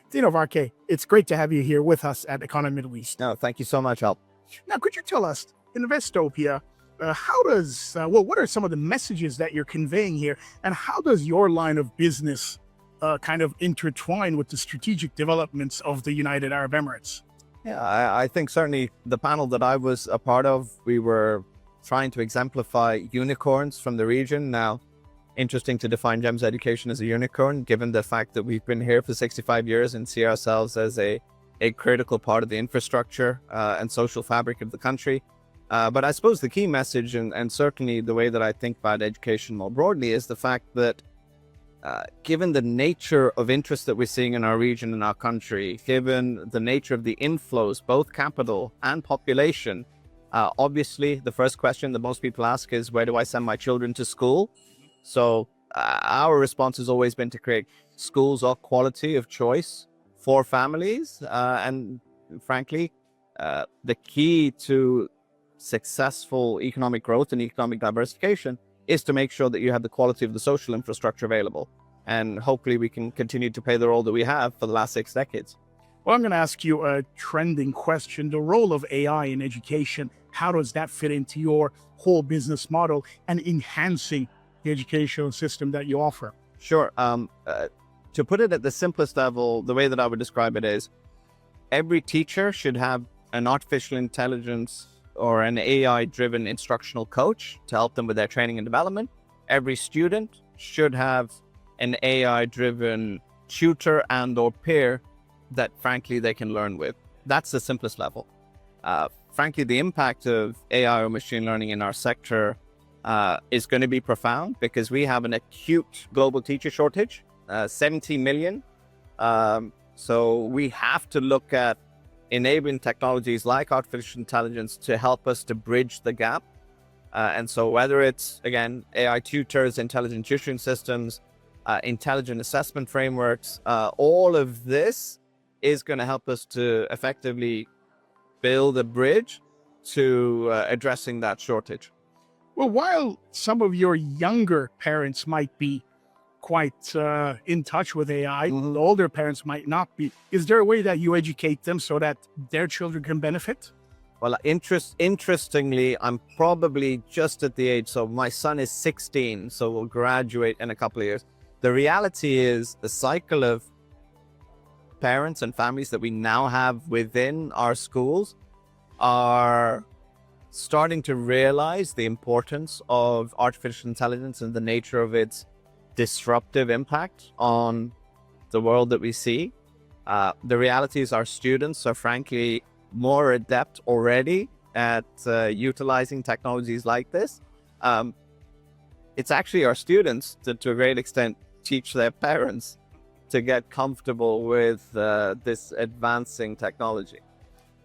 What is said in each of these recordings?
Dino Varkey, it's great to have you here with us at Economy Middle East. No, thank you so much, Al. Now, could you tell us, Investopia, what are some of the messages that you're conveying here, and how does your line of business kind of intertwine with the strategic developments of the United Arab Emirates? Yeah, I think certainly the panel that I was a part of, we were trying to exemplify unicorns from the region. Now, interesting to define GEMS Education as a unicorn, given the fact that we've been here for 65 years and see ourselves as a critical part of the infrastructure and social fabric of the country. But I suppose the key message, and certainly the way that I think about education more broadly, is the fact that given the nature of interest that we're seeing in our region and our country, given the nature of the inflows, both capital and population, obviously the first question that most people ask is, where do I send my children to school? So our response has always been to create schools of quality, of choice for families. And frankly, the key to successful economic growth and economic diversification is to make sure that you have the quality of the social infrastructure available. And hopefully we can continue to play the role that we have for the last 6 decades. Well, I'm going to ask you a trending question. The role of AI in education, how does that fit into your whole business model and enhancing the educational system that you offer? Sure. To put it at the simplest level, the way that I would describe it is every teacher should have an artificial intelligence or an AI-driven instructional coach to help them with their training and development. Every student should have an AI-driven tutor and or peer that, frankly, they can learn with. That's the simplest level. Frankly, the impact of AI or machine learning in our sector is going to be profound because we have an acute global teacher shortage, 70 million. So we have to look at enabling technologies like artificial intelligence to help us to bridge the gap. And so whether it's, again, AI tutors, intelligent tutoring systems, intelligent assessment frameworks, all of this is going to help us to effectively build a bridge to addressing that shortage. Well, while some of your younger parents might be quite in touch with AI, the older parents might not be. Is there a way that you educate them so that their children can benefit? Well, interestingly, I'm probably just at the age, so my son is 16, so we'll graduate in a couple of years. The reality is the cycle of parents and families that we now have within our schools are starting to realize the importance of artificial intelligence and the nature of its disruptive impact on the world that we see. The reality is our students are frankly more adept already at utilizing technologies like this. It's actually our students that to a great extent teach their parents to get comfortable with this advancing technology.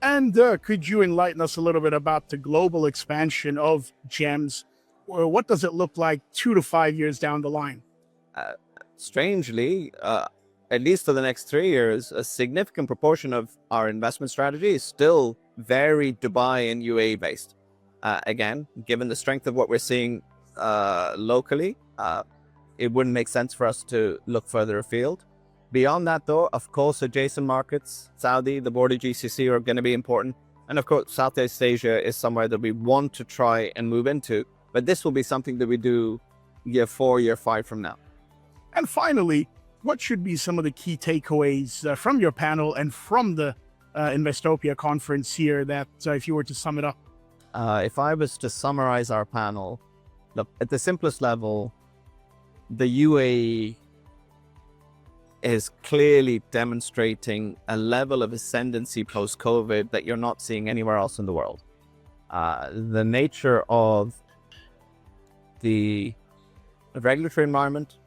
And could you enlighten us a little bit about the global expansion of GEMS? Or what does it look like 2 to 5 years down the line? Strangely, at least for the next 3 years, a significant proportion of our investment strategy is still very Dubai and UAE based. Again, given the strength of what we're seeing locally, it wouldn't make sense for us to look further afield. Beyond that, though, of course, adjacent markets, Saudi, the border GCC are going to be important. And of course, Southeast Asia is somewhere that we want to try and move into. But this will be something that we do year 4, year 5 from now. And finally, what should be some of the key takeaways from your panel and from the Investopia conference here that if you were to sum it up? If I was to summarize our panel, look, at the simplest level, the UAE is clearly demonstrating a level of ascendancy post-COVID that you're not seeing anywhere else in the world. The nature of the regulatory environment,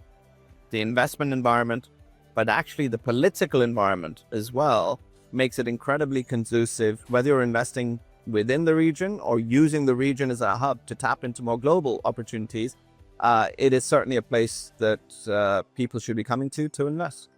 the investment environment, but actually the political environment as well makes it incredibly conducive, whether you're investing within the region or using the region as a hub to tap into more global opportunities. It is certainly a place that people should be coming to invest.